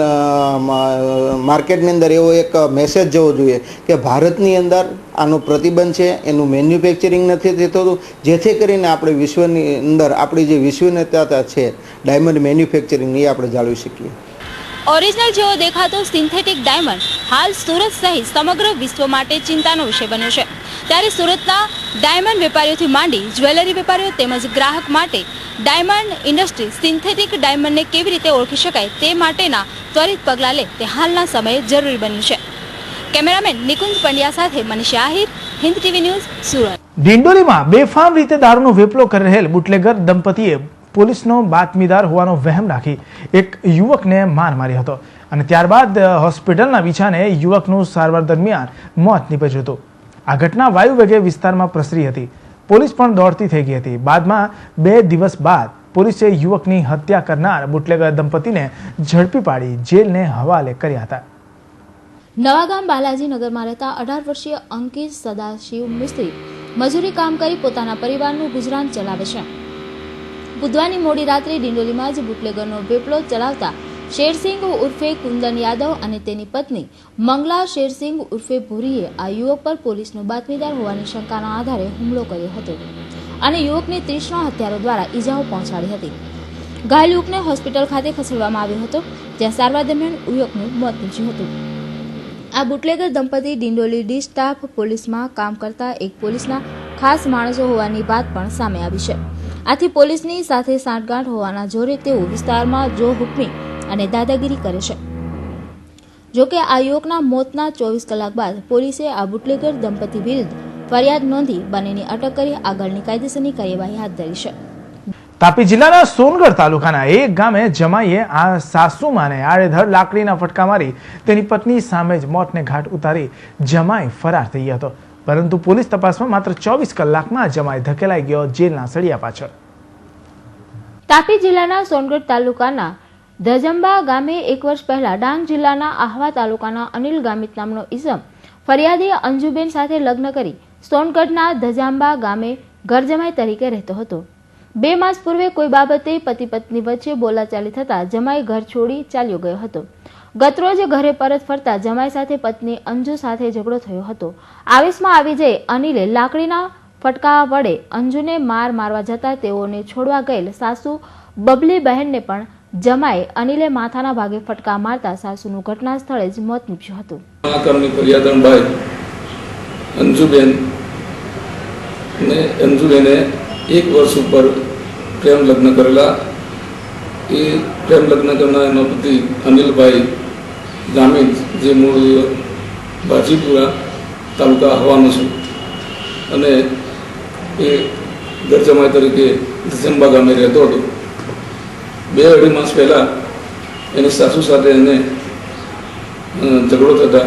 માર્કેટની અંદર એવો એક મેસેજ જવો જોઈએ કે ભારતની અંદર આનો પ્રતિબંધ છે, એનું મેન્યુફેક્ચરિંગ નથી થતું, જેથી કરીને આપણે વિશ્વની અંદર આપણી જે વિશ્વનીયતા છે ડાયમંડ મેન્યુફેક્ચરિંગ એ આપણે જાળવી શકીએ. ઓરિજિનલ જેવો દેખાતો સિન્થેટિક ડાયમંડ હાલ સુરત સહિત સમગ્ર વિશ્વ માટે ચિંતાનો વિષય બન્યો છે. ત્યારે સુરતના ડાયમંડ વેપારીઓથી માંડી જ્વેલરી વેપારીઓ તેમજ ગ્રાહક માટે ડાયમંડ ઇન્ડસ્ટ્રી સિન્થેટિક ડાયમંડને કેવી રીતે ઓળખી શકાય તે માટેના ત્વરિત પગલાં લે તે હાલના સમયે જરૂરી બન્યું છે. કેમેરામેન નિકુંજ પંડ્યા સાથે મનીષા આહિર, હિન્દ ટીવી ન્યૂઝ, સુરત. ડિંડોલીમાં બેફામ રીતે દારૂનો વેપલો કરી રહેલ બુટલેગર દંપતીએ પોલીસનો બાતમીદાર હોવાનો વહેમ રાખી એક યુવકને માર માર્યો હતો અને ત્યારબાદ હોસ્પિટલના વિછાને યુવકનું સારવાર દરમિયાન મોત નીપજ્યું હતું. આ ઘટના વાયુવેગે વિસ્તારમાં પ્રસરી હતી. પોલીસ પણ દોડતી થઈ ગઈ હતી. બાદમાં 2 દિવસ બાદ પોલીસે યુવકની હત્યા કરનાર બુટલેગર દંપતીને ઝડપી પાડી જેલને હવાલે કર્યા હતા. નવાગામ બાલાજી નગરમાં રહેતા 18 વર્ષીય અંકિત સદાશિવ મિસ્ત્રી મજૂરી કામ કરી પોતાના પરિવારનું ગુજરાન ચલાવે છે. બુધવારની મોડી રાત્રે ડિંડોલીમાં જ બુટલેગરનો વેપલો ચલાવતા શેરસિંહ ઉર્ફે કુંદન યાદવ અને તેની પત્ની મંગલા શેરસિંહ ઉર્ફે ભૂરીએ આ યુવક પર પોલીસનો બાતમીદાર હોવાની શંકાના આધારે હુમલો કર્યો હતો અને યુવકને તીક્ષ્ણ હથિયારો દ્વારા ઈજાઓ પહોંચાડી હતી. ઘાયલ યુવકને હોસ્પિટલ ખાતે ખસેડવામાં આવ્યો હતો, જ્યાં સારવાર દરમિયાન યુવકનું મોત નીપજ્યું હતું. આ બુટલેગર દંપતી ડિંડોલી ડી સ્ટાફ પોલીસમાં કામ કરતા એક પોલીસના ખાસ માણસો હોવાની વાત પણ સામે આવી છે. આથી પોલીસની સાથે સાંઠગાંઠ હોવાના જોરે તેઓ વિસ્તારમાં જો હુકમી અને દાદાગીરી કરે છે. જોકે આ યુવકના મોતના 24 કલાક બાદ પોલીસે આ બુટલેગર દંપતી વિરુદ્ધ ફરિયાદ નોંધી બંનેની અટક કરી આગળની કાયદેસરની કાર્યવાહી હાથ ધરી છે. તાપી જિલ્લાના સોનગઢ તાલુકાના એક ગામે જમાઈએ આ સાસુમાને આડેધડ લાકડીના ફટકા મારી તેની પત્ની સામે જ મોતને ઘાટ ઉતારી જમાઈ ફરાર થઈ ગયો હતો. પરંતુ પોલીસ તપાસમાં માત્ર 24 કલાકમાં જમાઈ ધકેલાઈ ગયો જેલના સળિયા પાછળ. તાપી જિલ્લાના સોનગઢ તાલુકાના ધજંબા ગામે 1 વર્ષ પહેલા ડાંગ જિલ્લાના આહવા તાલુકાના અનિલ ગામિત નામનો ઈસમ ફરિયાદી અંજુબેન સાથે લગ્ન કરી સોનગઢના ધજાંબા ગામે ઘરજમાઈ તરીકે રહેતો હતો. 2 માસ પૂર્વે કોઈ બાબતે પતિ પત્ની વચ્ચે બોલાચાલી થતા જમાઈ ઘર છોડી ચાલ્યો ગયો હતો. ગતરોજ ઘરે પરત ફરતા જમાઈ સાથે પત્ની અંજુ સાથે ઝઘડો થયો હતો. આવેશમાં આવી જઈ અનિલે લાકડીના ફટકા વડે અંજુને મારવા જતા તેઓને છોડવા ગયેલ સાસુ બબલી બહેનને પણ જમાઈ અનિલે માથાના ભાગે ફટકા મારતા સાસુનું ઘટના સ્થળે જ મોત નીપજ્યું હતું. અંજુબેને 1 વર્ષ ઉપર પ્રેમ લગ્ન કરેલા. એ પ્રેમ લગ્ન કરનાર એનો પતિ અનિલભાઈ ગામિત, જે મૂળ બાજીપુરા તાલુકા હવાનો છે અને એ ઘરજમાઈ તરીકે ધજંબા ગામે રહેતો હતો. 2-2.5 માસ પહેલાં એની સાસુ સાથે એને ઝઘડો થતા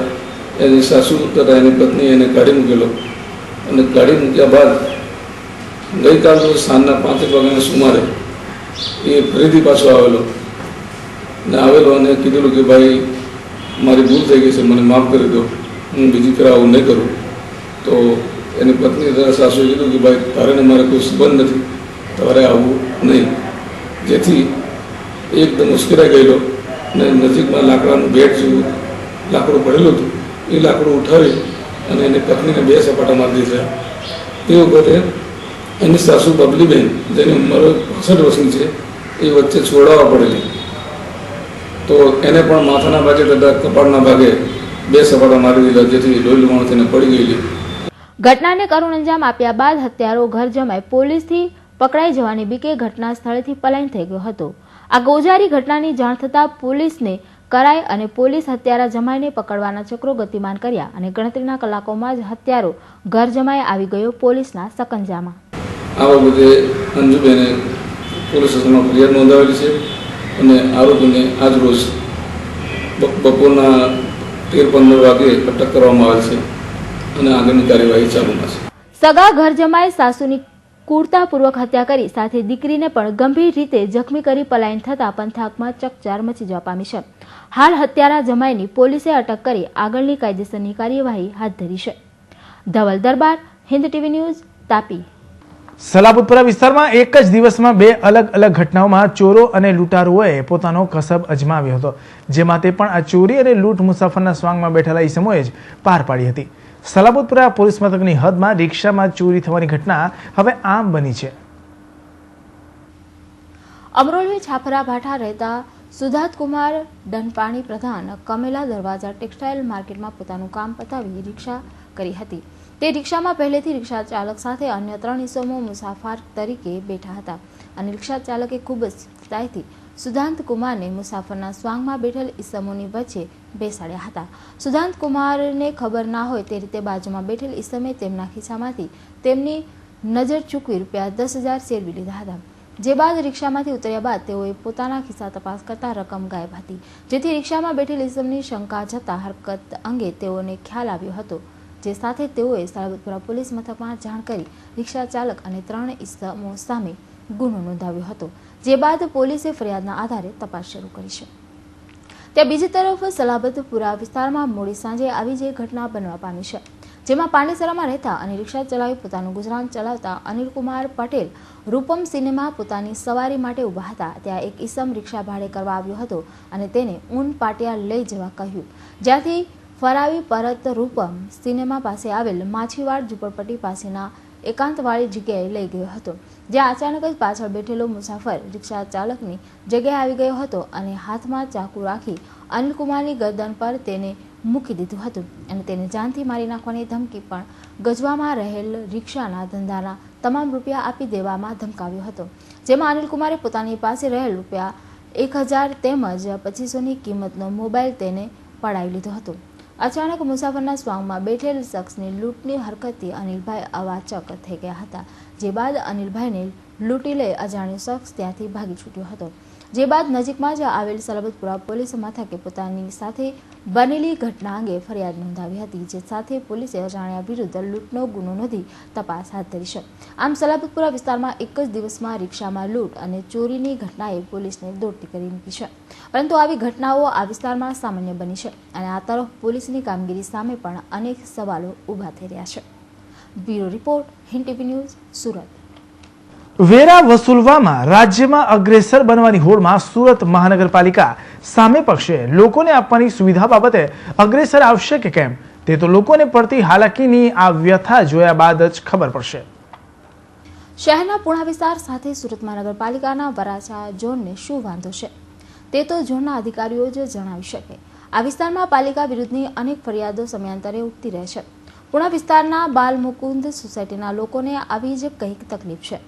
એની સાસુ તથા એની પત્ની એને કાઢી મૂકેલો અને કાઢી મૂક્યા બાદ ગઈકાલ સાંજના 5 વાગ્યાના સુમારે એ ફરીથી પાછો આવેલો અને કીધેલું કે ભાઈ મારી ભૂલ થઈ ગઈ છે, મને માફ કરી દો, હું બીજી ફેર આવું નહીં કરું. તો એની પત્ની તથા સાસુએ કીધું કે ભાઈ તારે ને મારે કોઈ સંબંધ નથી, તમારે આવવું નહીં. જેથી એકદમ ઉશ્કેરાઈ ગયેલો અને નજીકમાં લાકડાનું બેટ જેવું લાકડું પડેલું હતું એ લાકડું ઉઠાવી અને એની પત્નીને 2 સપાટા મારી દીધા. તે વખતે એની સાસુ બબલીબેન, જેની ઉંમર 65 વર્ષની છે, એ વચ્ચે છોડાવવા પડેલી. તો એને પણ માથાના ભાગે તથા કપાળના ભાગે 2 સપાટા મારી દીધા, જેથી લોહી લુહાણ થઈને પડી ગયેલી. ઘટનાને કરુણ અંજામ આપ્યા બાદ હત્યારો ઘર જમાઈ પોલીસથી પકડાઈ જવાની બીકે ઘટના સ્થળેથી પલાયન થઈ ગયો હતો. આ ગોજારી ઘટનાની જાણ થતાં પોલીસને કરાઈ અને પોલીસ હત્યારા જમાઈને પકડવાના ચક્રો ગતિમાન કર્યા અને ગણતરીના કલાકોમાં જ હત્યારો ઘર જમાઈ આવી ગયો પોલીસના સકંજામાં. આ બાબતે અંજુબેને પોલીસ સ્ટેશનમાં ફરિયાદ નોંધાવેલી છે અને આરોપીને આજરોજ બપોરના 13-15 વાગે અટક કરવામાં આવેલ છે અને આગળની કાર્યવાહી ચાલુમાં છે. સગા ઘર જમાઈ સાસુની ક્રૂરતાપૂર્વક હત્યા કરી સાથે દીકરીને પણ ગંભીર રીતે જખમી કરી પલાયન થતા પંથકમાં ચકચાર મચી જવા પામી છે. હાલ હત્યારા જમાઈની પોલીસે અટક કરી આગળની કાયદેસરની કાર્યવાહી હાથ ધરી છે. ધવલ દરબાર, હિન્દ ટીવી ન્યૂઝ, તાપી. સલાબતપુરા વિસ્તારમાં એક જ દિવસમાં બે અલગ અલગ ઘટનાઓમાં ચોરો અને લૂંટારુઓએ પોતાનો કસબ અજમાવ્યો હતો, જેમાં તે પણ આ ચોરી અને લૂંટ મુસાફરના સ્વાંગમાં બેઠેલા ઈસમોએ જ પાર પાડી હતી. સલાબતપુરા પોલીસ મથકની હદમાં રિક્ષામાં ચોરી થવાની ઘટના હવે આમ બની છે. અમરોલી છાપરા ભાઠા રહેતા સુધાતકુમાર ડનપાણી પ્રધાન કમેલા દરવાજા ટેક્સટાઇલ માર્કેટમાં પોતાનું કામ પતાવી રિક્ષા કરી હતી. તે રિક્ષામાં પહેલેથી રિક્ષા ચાલક સાથે અન્ય 3 ઈસમો મુસાફર તરીકે બેઠા હતા અને રિક્ષા ચાલકે ખૂબ જ સ્થિરતાથી સુધાંત કુમારને મુસાફરના સ્વાંગમાં બેઠેલ ઈસમોની વચ્ચે બેસાડ્યા હતા. સુધાંત કુમારને ખબર ના હોય તે રીતે બાજુમાં બેઠેલ ઈસમે તેમના ખિસ્સામાંથી તેમની નજર ચૂકવી ₹10,000 શેરવી લીધા હતા. જે બાદ રિક્ષામાંથી ઉતર્યા બાદ તેઓએ પોતાના ખિસ્સા તપાસ કરતા રકમ ગાયબ હતી, જેથી રિક્ષામાં બેઠેલ ઈસમની શંકા જતા હરકત અંગે તેઓને ખ્યાલ આવ્યો હતો, જે સાથે તેઓએ સલાબતપુરા પોલીસ મથકમાં જાણ કરી રિક્ષા ચાલક અને 3 ઈસમો સામે ગુનો નોંધાવ્યો હતો. જે બાદ પોલીસે ફરિયાદના આધારે તપાસ શરૂ કરી છે. ત્યાં બીજી તરફ સલાબતપુરા વિસ્તારમાં મોડી સાંજે આવી જ ઘટના બનવા પામી છે, જેમાં પાંડેસરામાં રહેતા અને રિક્ષા ચલાવી પોતાનું ગુજરાન ચલાવતા અનિલકુમાર પટેલ રૂપમ સિનેમા પોતાની સવારી માટે ઊભા હતા. ત્યાં એક ઈસમ રિક્ષા ભાડે કરવા આવ્યો હતો અને તેને ઊન પાટિયા લઈ જવા કહ્યું, જ્યાંથી ફરાવી પરત રૂપમ સિનેમા પાસે આવેલ માછીવાડ ઝૂંપડપટ્ટી પાસેના એકાંતવાળી જગ્યાએ લઈ ગયો હતો, જ્યાં અચાનક જ પાછળ બેઠેલો મુસાફર રિક્ષા ચાલકની જગ્યાએ આવી ગયો હતો અને હાથમાં ચાકુ રાખી અનિલકુમારની ગરદન પર તેને મૂકી દીધું હતું અને તેને જાનથી મારી નાખવાની ધમકી પણ ગજવામાં રહેલ રિક્ષાના ધંધાના તમામ રૂપિયા આપી દેવામાં ધમકાવ્યો હતો, જેમાં અનિલકુમારે પોતાની પાસે રહેલ ₹1,000 તેમજ 2500ની કિંમતનો મોબાઈલ તેને પડાવી લીધો હતો. અચાનક મુસાફરના સ્વાંગમાં બેઠેલ શખ્સની લૂંટની હરકતથી અનિલભાઈ અવાચક થઈ ગયા હતા. જે બાદ અનિલભાઈને લૂંટી લઈ અજાણ્યો શખ્સ ત્યાંથી ભાગી છૂટ્યો હતો. જે બાદ નજીકમાં જ આવેલ સલાબતપુરા પોલીસ મથકે પોતાની સાથે બનેલી ઘટના અંગે ફરિયાદ નોંધાવી હતી, જે સાથે પોલીસે અજાણ્યા વિરુદ્ધ લૂંટનો ગુનો નોંધી તપાસ હાથ ધરી છે. આમ સલાબતપુરા વિસ્તારમાં એક જ દિવસમાં રિક્ષામાં લૂંટ અને ચોરીની ઘટનાએ પોલીસને દોડતી કરી મૂકી છે, પરંતુ આવી ઘટનાઓ આ વિસ્તારમાં સામાન્ય બની છે અને આ તરફ પોલીસની કામગીરી સામે પણ અનેક સવાલો ઊભા થઈ રહ્યા છે. Bureau report, Hind TV news, Surat. વેરા વસૂલવામાં રાજ્યમાં અગ્રેસર બનવાની હોડમાં સુરત મહાનગરપાલિકા સામે પક્ષે લોકોને આપવાની સુવિધા બાબતે અગ્રેસર આવશે કે કેમ, તે તો લોકોને પડતી હાલાકીની આ વ્યથા જોયા બાદ જ ખબર પડશે. શહેરના પૂર્ણા વિસ્તાર સાથે સુરત મહાનગરપાલિકાના વરાછા ઝોનને શું વાંધો છે, તે તો ઝોનના અધિકારીઓ જ જણાવી શકે. આ વિસ્તારમાં પાલિકા વિરુદ્ધની અનેક ફરિયાદો સમયાંતરે ઉઠતી રહે છે. પૂર્ણા વિસ્તારના બાલમુકુંદ સોસાયટીના લોકોને આવી જ કંઈક તકલીફ છે.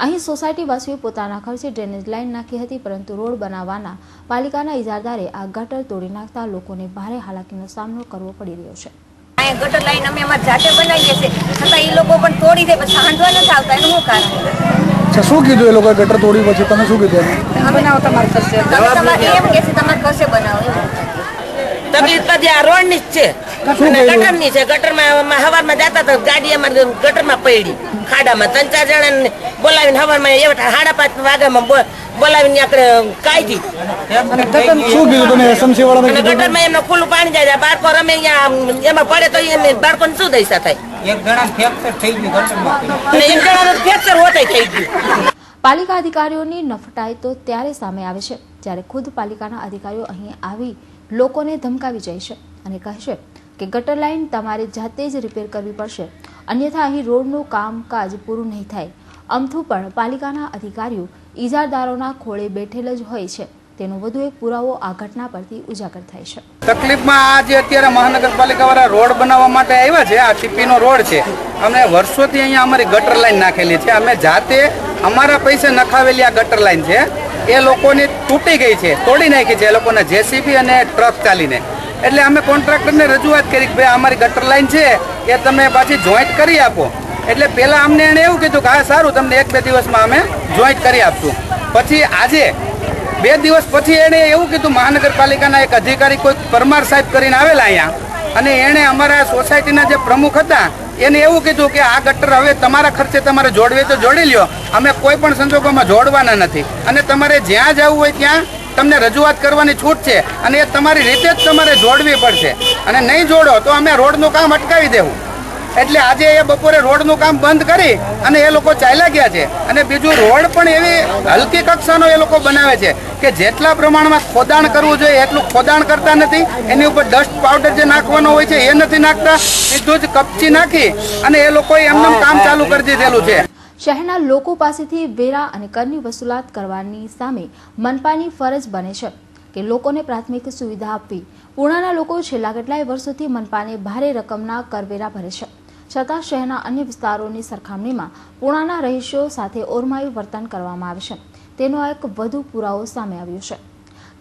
અહીં સોસાયટી વાસીઓએ પોતાના ખર્ચે ડ્રેનેજ લાઇન નાખી હતી, પરંતુ રોડ બનાવવાના પાલિકાના ઇજારદારે આ ગટર તોડી નાખતા લોકોને ભારે હાલાકીનો સામનો કરવો પડી રહ્યો છે. અહીંયા ગટર લાઈન અમે અમારી જાતે બનાવીએ છીએ, છતાં એ લોકો પણ તોડી દે, પછી હાંધવા નથી આવતા. એનું શું કારણ? શું કીધું એ લોકોએ ગટર તોડી પછી? તમે શું કીધું? બનાવો તમારે ખર્ચે, એમ કે છે તમારે ખર્ચે બનાવો. તકલીફ તો આ રોડ ની જ છે અને ગટર ની છે. ગટરમાં હવારમાં જતા તો ગાડી અમારે ગટરમાં પડી ખાડામાં 3-4 જણા બોલાવીને હવારમાં 5:30 વાગ્યામાં બોલાવીને આપણે કાઢી. શું કીધું તમે એસએમસી વાળાને? ગટરમાં એમને ખુલ્લું પાણી જાય, બાળકો રમે એમાં પડે તો એમ બાળકોને શું દઈશા થાય? એક જણા ફ્રેક્ચર થઈ ગયું ગટરમાં, એક જણાનું ફ્રેક્ચર હોતે થઈ ગયું. પાલિકા અધિકારીઓની નફટાઈ તો ત્યારે સામે આવે છે જ્યારે ખુદ પાલિકાના અધિકારીઓ અહીં આવી લોકોને ધમકાવી જાય છે અને કહે છે કે ગટર લાઇન તમારે જાતે જ રિપેર કરવી પડશે, અન્યથા અહીં રોડનું કામકાજ પૂરું નહીં થાય. અમથું પણ પાલિકાના અધિકારીઓ ઇજારદારોના ખોળે બેઠેલ જ હોય છે, તેનો વધુ એક પુરાવો આ ઘટના પરથી ઉજાગર થાય છે. તકલીફમાં આ જે અત્યારે મહાનગરપાલિકા વાળા રોડ બનાવવા માટે આવ્યા છે, આ ટીપીનો રોડ છે, અમે વર્ષોથી અહીંયા અમારી ગટર લાઈન નાખેલી છે. અમે જાતે અમારા પૈસે નખાવેલી આ ગટર લાઈન છે, એ લોકોની તૂટી ગઈ છે, તોડી નાખી છે એ લોકોને જેસીબી અને ટ્રક ચાલીને. એટલે અમે કોન્ટ્રાક્ટરને રજૂઆત કરી કે ભાઈ અમારી ગટર લાઈન છે એ તમે પાછી જોઈન્ટ કરી આપો. એટલે પહેલાં અમને એણે એવું કીધું કે હા સારું, તમને 1-2 દિવસમાં અમે જોઈન્ટ કરી આપશું. પછી આજે 2 દિવસ પછી એણે એવું કીધું, મહાનગરપાલિકાના એક અધિકારી કોઈ પરમાર સાહેબ કરીને આવેલા અહીંયા, અને એણે અમારા સોસાયટીના જે પ્રમુખ હતા એને એવું કીધું કે આ ગટર હવે તમારા ખર્ચે તમારે જોડવી તો જોડી લ્યો, અમે કોઈ પણ સંજોગોમાં જોડવાના નથી, અને તમારે જ્યાં જવું હોય ત્યાં તમને રજૂઆત કરવાની છૂટ છે, અને એ તમારી રીતે જ તમારે જોડવી પડશે, અને નહીં જોડો તો અમે રોડનું કામ અટકાવી દેવું. એટલે આજે એ બપોરે રોડનું કામ બંધ કરી અને એ લોકો ચાલ્યા ગયા છે. અને બીજું, રોડ પણ એવી હલકી કક્ષાનો એ લોકો બનાવે છે કે જેટલા પ્રમાણમાં ખોદાણ કરવું જોઈએ એટલું ખોદાણ કરતા નથી. એની ઉપર ડસ્ટ પાવડર જે નાખવાનો હોય છે એ નથી નાખતા, સીધું જ કપચી નાખી અને એ લોકોએ એમનું કામ ચાલુ કરી દીધેલું છે. શહેરના લોકો પાસેથી વેરા અને કરની વસૂલાત કરવાની સામે મનપાની ફરજ બને છે કે લોકોને પ્રાથમિક સુવિધા આપવી. પૂર્ણાના લોકો છેલ્લા કેટલાય વર્ષોથી મનપાને ભારે રકમના કરવેરા ભરે છે, છતાં શહેરના અન્ય વિસ્તારોની સરખામણીમાં પૂર્ણાના રહીશો સાથે ઓરમાયું વર્તન કરવામાં આવે છે. તેનો એક વધુ પુરાવો સામે આવ્યો છે.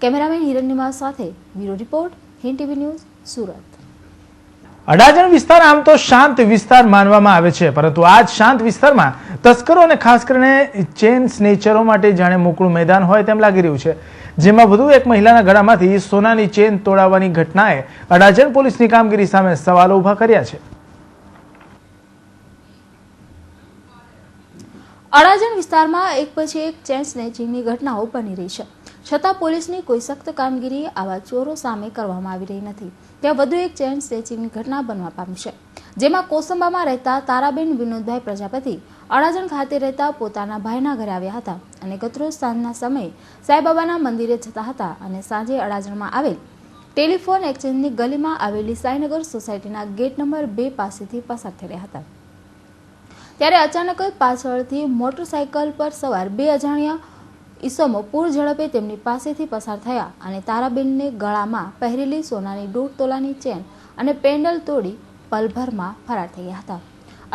કેમેરામેન હિરણ્યમા સાથે bureau report, Hind TV news, Surat. Adajan વિસ્તાર આમ તો શાંત વિસ્તાર માનવામાં આવે છે, પરંતુ આ જ શાંત વિસ્તારમાં તસ્કરો અને ખાસ કરીને ચેન સ્નેચરો માટે જાણે મોકળું મેદાન હોય તેમ લાગી રહ્યું છે. જેમાં વધુ એક મહિલાના ગળામાંથી સોનાની ચેન તોડાવવાની ઘટનાએ અડાજણ પોલીસની કામગીરી સામે સવાલો ઉભા કર્યા છે. અડાજણ વિસ્તારમાં એક પછી એક ચેન સ્નેચિંગની ઘટનાઓ બની રહી છે, છતાં પોલીસની કોઈ સખ્ત કામગીરી આવા ચોરો સામે કરવામાં આવી રહી નથી. ત્યાં વધુ એક ચેન સ્નેચિંગની ઘટના બનવા પામી છે, જેમાં કોસંબામાં રહેતા તારાબેન વિનોદભાઈ પ્રજાપતિ અડાજણ ખાતે રહેતા પોતાના ભાઈના ઘરે આવ્યા હતા અને ગતરોજ સાંજના સમયે સાંઈબાબાના મંદિરે જતા હતા અને સાંજે અડાજણમાં આવેલ ટેલિફોન એક્સચેન્જની ગલીમાં આવેલી સાઈનગર સોસાયટીના ગેટ નંબર 2 પાસેથી પસાર થઈ રહ્યા હતા. ત્યારે અચાનક જ પાછળથી મોટરસાયકલ પર સવાર 2 અજાણ્યા ઈસમો પૂર ઝડપે તેમની પાસેથી પસાર થયા અને તારાબેનને ગળામાં પહેરેલી સોનાની 1.5 તોલાની ચેન અને પેન્ડલ તોડી પલભરમાં ફરાર થઈ ગયા હતા.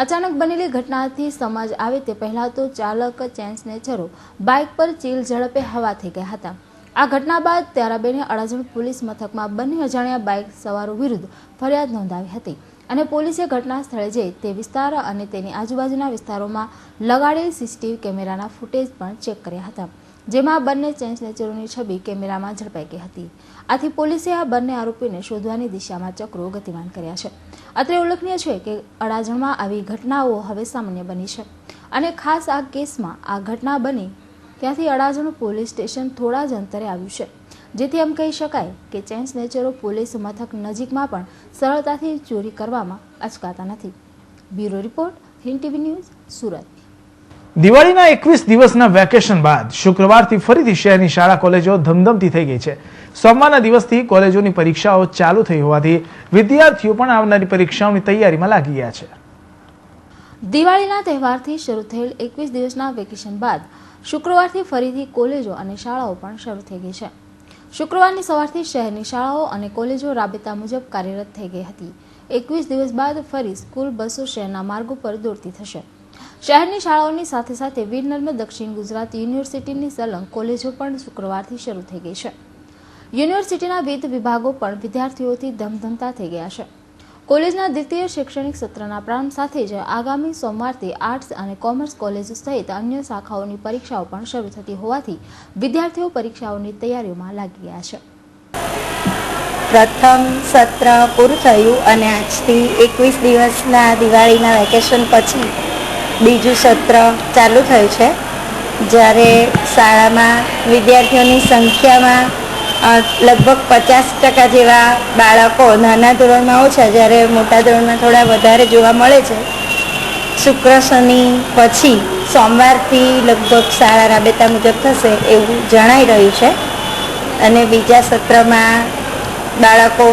અચાનક બનેલી ઘટનાથી સમજ આવે તે પહેલા તો ચાલક ચેન સ્નેચરો બાઇક પર ચીલ ઝડપે હવા થઈ ગયા હતા. આ ઘટના બાદ તારાબેને અડાજણ પોલીસ મથકમાં બંને અજાણ્યા બાઇક સવારો વિરુદ્ધ ફરિયાદ નોંધાવી હતી અને પોલીસે ઘટના સ્થળે જઈ તે વિસ્તાર અને તેની આજુબાજુના વિસ્તારોમાં લગાડેલ સીસીટીવી કેમેરાના ફૂટેજ પણ ચેક કર્યા હતા, જેમાં બંને ચેન સ્નેચરોની છબી કેમેરામાં ઝડપાઈ ગઈ હતી. આથી પોલીસે આ બંને આરોપીને શોધવાની દિશામાં ચક્રો ગતિમાન કર્યા છે. અત્રે ઉલ્લેખનીય છે કે અડાજણમાં આવી ઘટનાઓ હવે સામાન્ય બની છે અને ખાસ આ કેસમાં આ ઘટના બની ત્યાંથી અડાજણ પોલીસ સ્ટેશન થોડા જ અંતરે આવ્યું છે, જેથી એમ કહી શકાય કે ચેન સ્નેચરો પોલીસ મથક નજીકમાં પણ સરળતાથી ચોરી કરવામાં અચકાતા નથી. Bureau report, Hind TV news, Surat. દિવાળીના 21 દિવસના વેકેશન બાદ શુક્રવારથી ફરીથી શહેરની શાળા કોલેજો ધમધમતી થઈ ગઈ છે. સોમવારના દિવસથી કોલેજોની પરીક્ષાઓ ચાલુ થઈ હોવાથી વિદ્યાર્થીઓ પણ આવનારી પરીક્ષાઓની તૈયારીમાં લાગી ગયા છે. દિવાળીના તહેવારથી શરૂ થયેલ 21 દિવસના વેકેશન બાદ શુક્રવારથી ફરીથી કોલેજો અને શાળાઓ પણ શરૂ થઈ ગઈ છે. શુક્રવારની સવારથી શહેરની શાળાઓ અને કોલેજો રાબેતા મુજબ કાર્યરત થઈ ગઈ હતી. 21 દિવસ બાદ ફરી સ્કૂલ બસો શહેરના માર્ગો પર દોડતી થશે. શહેરની શાળાઓની સાથે સાથે વીર નર્મદ દક્ષિણ ગુજરાત યુનિવર્સિટીની સલંગ કોલેજો પણ શુક્રવારથી શરૂ થઈ ગઈ છે. યુનિવર્સિટીના વિવિધ વિભાગો પણ વિદ્યાર્થીઓથી ધમધમતા થઈ ગયા છે. કોલેજના દ્વિતીય શૈક્ષણિક સત્રના પ્રારંભ સાથે જ આગામી સોમવારથી આર્ટ્સ અને કોમર્સ કોલેજો સહિત અન્ય શાખાઓની પરીક્ષાઓ પણ શરૂ થતી હોવાથી વિદ્યાર્થીઓ પરીક્ષાઓની તૈયારીઓમાં લાગી ગયા છે. પ્રથમ સત્ર પૂરું થયું અને આજથી 21 દિવસના દિવાળીના વેકેશન પછી બીજું સત્ર ચાલુ થયું છે, જ્યારે શાળામાં વિદ્યાર્થીઓની સંખ્યામાં લગભગ 50% જેવા બાળકો નાના ધોરણમાં ઓછા, જ્યારે મોટા ધોરણમાં થોડા વધારે જોવા મળે છે. શુક્ર શનિ પછી સોમવારથી લગભગ શાળા રાબેતા મુજબ થશે એવું જણાઈ રહ્યું છે અને બીજા સત્રમાં બાળકો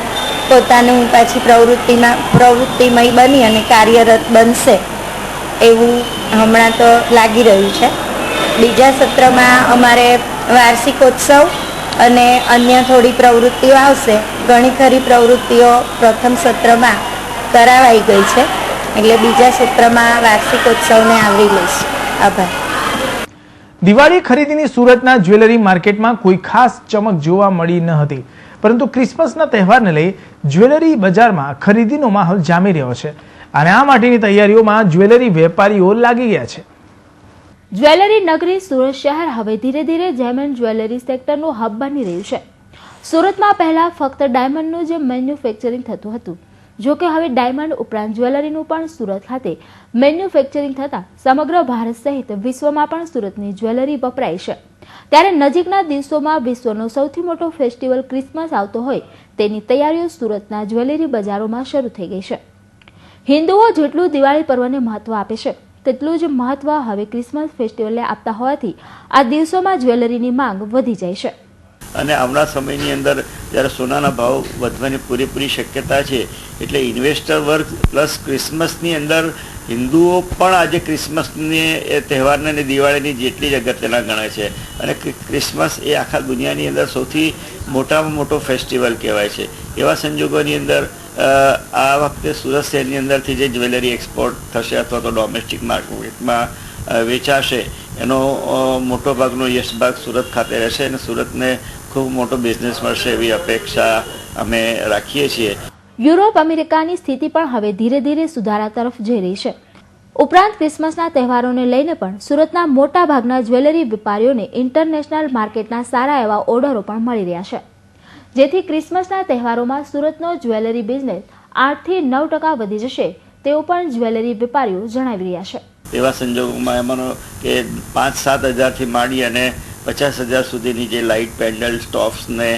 પોતાનું પાછી પ્રવૃત્તિમય બની અને કાર્યરત બનશે એવું હમણાં તો લાગી રહ્યું છે. બીજા સત્રમાં અમારે વાર્ષિકોત્સવ અને અન્ય થોડી પ્રવૃત્તિઓ આવશે. ઘણી ખરી પ્રવૃત્તિઓ પ્રથમ સત્રમાં કરાવાઈ ગઈ છે, એટલે બીજા સત્રમાં વાર્ષિકોત્સવને આવરી લઈશું. આભાર. દિવાળી ખરીદીની સુરતના જ્વેલરી માર્કેટમાં કોઈ ખાસ ચમક જોવા મળી ન હતી, પરંતુ ક્રિસમસના તહેવારને લઈ જ્વેલરી બજારમાં ખરીદીનો માહોલ જામી રહ્યો છે. અને આ માટેની તૈયારીઓમાં જ્વેલરી વેપારીઓ લાગી ગયા છે. જ્વેલરી નગરી સુરત શહેર હવે ધીરે ધીરે જેમ એન્ડ જ્વેલરી સેક્ટરનું હબ બની રહ્યું છે. સુરતમાં પહેલા ફક્ત ડાયમંડનું જ મેન્યુફેક્ચરિંગ થતું હતું. જો કે હવે ડાયમંડ ઉપરાંત જ્વેલરીનું પણ સુરત ખાતે મેન્યુફેક્ચરિંગ થતાં સમગ્ર ભારત સહિત વિશ્વમાં પણ સુરતની જ્વેલરી વપરાય છે. ત્યારે નજીકના દિવસોમાં વિશ્વનો સૌથી મોટો ફેસ્ટિવલ ક્રિસમસ આવતો હોય તેની તૈયારીઓ સુરતના જ્વેલરી બજારોમાં શરૂ થઈ ગઈ છે. હિન્દુઓ જેટલું દિવાળી પર્વને મહત્વ આપે છે તેટલું જ મહત્વ હવે ક્રિસમસ ફેસ્ટિવલને આપતા હોવાથી આ દિવસોમાં જ્વેલરીની માંગ વધી જાય છે. અને આવનાર સમયની અંદર જ્યારે સોનાના ભાવ વધવાની પૂરેપૂરી શક્યતા છે એટલે ઇન્વેસ્ટર વર્ગ પ્લસ ક્રિસમસની અંદર હિન્દુઓ પણ આજે ક્રિસમસની તહેવારને અને દિવાળીની જેટલી જ અગત્યના ગણે છે. અને ક્રિસમસ એ આખા દુનિયાની અંદર સૌથી મોટામાં મોટો ફેસ્ટિવલ કહેવાય છે. એવા સંજોગોની અંદર આ વખતે સુરત શહેરની અંદરથી જે જ્વેલરી એક્સપોર્ટ થશે અથવા તો ડોમેસ્ટિક માર્કેટમાં વેચાશે એનો મોટો ભાગનો યશભાગ સુરત ખાતે રહેશે અને સુરતને ખૂબ મોટો બિઝનેસ મળશે એવી અપેક્ષા અમે રાખીએ છીએ. યુરોપ અમેરિકાની સ્થિતિ પણ હવે ધીરે ધીરે સુધારા તરફ જઈ રહી છે. ઉપરાંત ક્રિસમસના તહેવારોને લઈને પણ સુરતના મોટા ભાગના જ્વેલરી વેપારીઓને ઇન્ટરનેશનલ માર્કેટના સારા એવા ઓર્ડરો પણ મળી રહ્યા છે. જેથી ક્રિસમસના તહેવારોમાં સુરતનો જ્વેલરી બિઝનેસ 8 થી 9% વધી જશે તેવું પણ જ્વેલરી વેપારીઓ જણાવી રહ્યા છે. એવા સંજોગોમાં એમાંનો કે 5-7 હજારથી માંડી અને 50,000 સુધીની જે લાઇટ પેન્ડલ સ્ટોપ્સ ને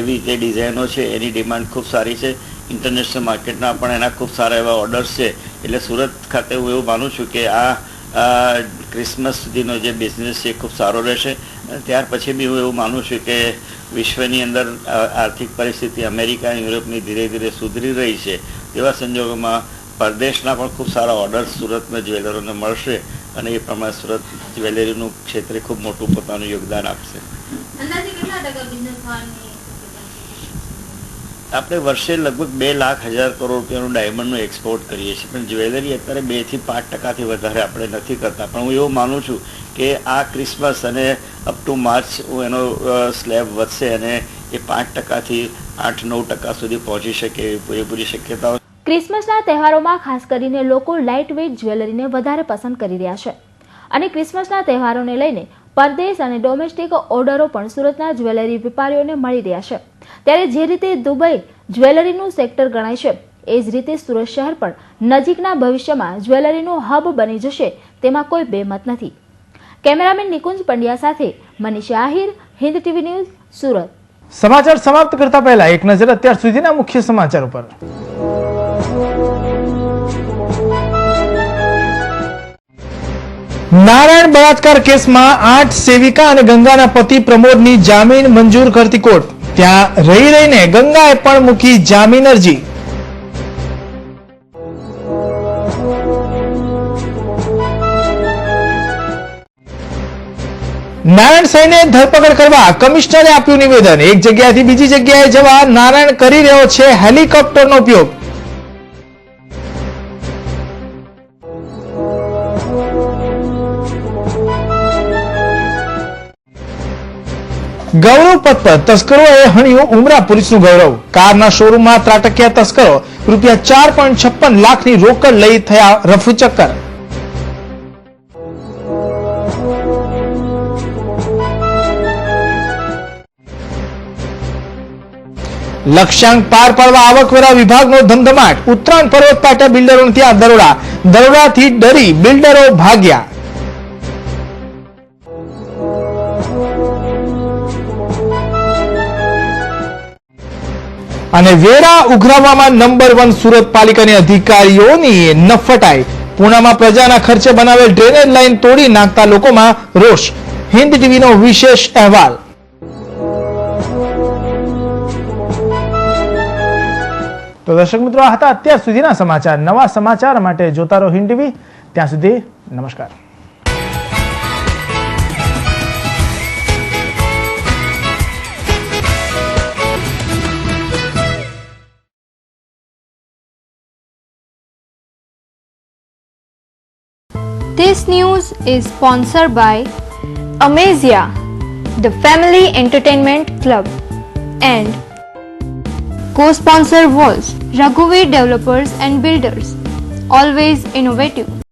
એવી જે ડિઝાઇનો છે એની ડિમાન્ડ ખૂબ સારી છે. ઇન્ટરનેશનલ માર્કેટના પણ એના ખૂબ સારા એવા ઓર્ડર્સ છે. એટલે સુરત ખાતે હું એવું માનું છું કે આ ક્રિસમસ સુધીનો જે બિઝનેસ છે એ ખૂબ સારો રહેશે. ત્યાર પછી બી હું એવું માનું છું કે વિશ્વની અંદર આર્થિક પરિસ્થિતિ અમેરિકા અને યુરોપની ધીરે ધીરે સુધરી રહી છે. તેવા સંજોગોમાં પરદેશના પણ ખૂબ સારા ઓર્ડર્સ સુરતના જ્વેલરોને મળશે અને એ પ્રમાણે સુરત જ્વેલરીનું ક્ષેત્રે ખૂબ મોટું પોતાનું યોગદાન આપશે. આપણે વર્ષે લગભગ 2,00,000 કરોડ રૂપિયાનું ડાયમંડનું એક્સપોર્ટ કરીએ છીએ પણ જ્વેલરી અત્યારે 2 થી 5% વધારે આપણે નથી કરતા. પણ હું એવું માનું છું કે આ ક્રિસમસ અને અપ ટુ માર્ચ એનો સ્લેબ વધશે અને એ 5% થી 8-9% સુધી પહોંચી શકે એવી પૂરેપૂરી શક્યતાઓ. ક્રિસમસના તહેવારોમાં ખાસ કરીને લોકો લાઇટ વેઇટ જ્વેલરીને વધારે પસંદ કરી રહ્યા છે અને ક્રિસમસના તહેવારોને લઈને પરદેશ અને ડોમેસ્ટિક ઓર્ડરો પણ સુરતના જ્વેલરી વેપારીઓને મળી રહ્યા છે. ત્યારે જે રીતે દુબઈ જ્વેલરીનું સેક્ટર ગણાય છે એ જ રીતે સુરત શહેર પણ નજીકના ભવિષ્યમાં જ્વેલરીનું હબ બની જશે તેમાં કોઈ બેમત નથી. કેમેરામેન નિકુંજ પંડ્યા સાથે મનીષા આહિર, હિન્દ ટીવી ન્યૂઝ, સુરત. સમાચાર સમાપ્ત કરતા પહેલા એક નજર અત્યાર સુધીના મુખ્ય સમાચાર ઉપર. નારાયણ બળાત્કાર કેસમાં 8 સેવિકા અને ગંગાના પતિ પ્રમોદની જામીન મંજૂર કરતી કોર્ટ. ત્યાં રહી રહીને ગંગાએ પણ મૂકી જામીન અરજી. નારાયણ સાંઈને ધરપકડ કરવા કમિશનરે આપ્યું નિવેદન. એક જગ્યાએથી બીજી જગ્યાએ જવા નારાયણ કરી રહ્યો છે હેલિકોપ્ટરનો ઉપયોગ. ગૌરવ પથ પર તસ્કરોએ હણ્યું ઉમરા પોલીસનું ગૌરવ. કારના શોરૂમમાં ત્રાટક્યા તસ્કરો. રૂપિયા 4.56 લાખની રોકડ લઈ થયા રફુચક્કર. લક્ષ્યાંક પાર પાડવા આવકવેરા વિભાગનો ધમધમાટ. ઉત્તરાયણ પર્વત પાટા બિલ્ડરોને ત્યાં દરોડાથી ડરી બિલ્ડરો ભાગ્યા. અને વેરા ઉઘરાવવામાં નંબર 1 સુરત પાલિકાની અધિકારીઓની નફટાઈ. પૂનામાં પ્રજાના ખર્ચે બનાવેલ ડ્રેનેજ લાઈન તોડી નાખતા લોકોમાં રોષ. હિન્દ ટીવીનો વિશેષ અહેવાલ. તો દર્શક મિત્રો, આ હતા અત્યાર સુધીના સમાચાર. નવા સમાચાર માટે જોતા રહો હિન્દ ટીવી. ત્યાં સુધી નમસ્કાર. This news is sponsored by Amazia, the Family Entertainment Club, and co-sponsor was Raghuveer Developers and Builders. always innovative.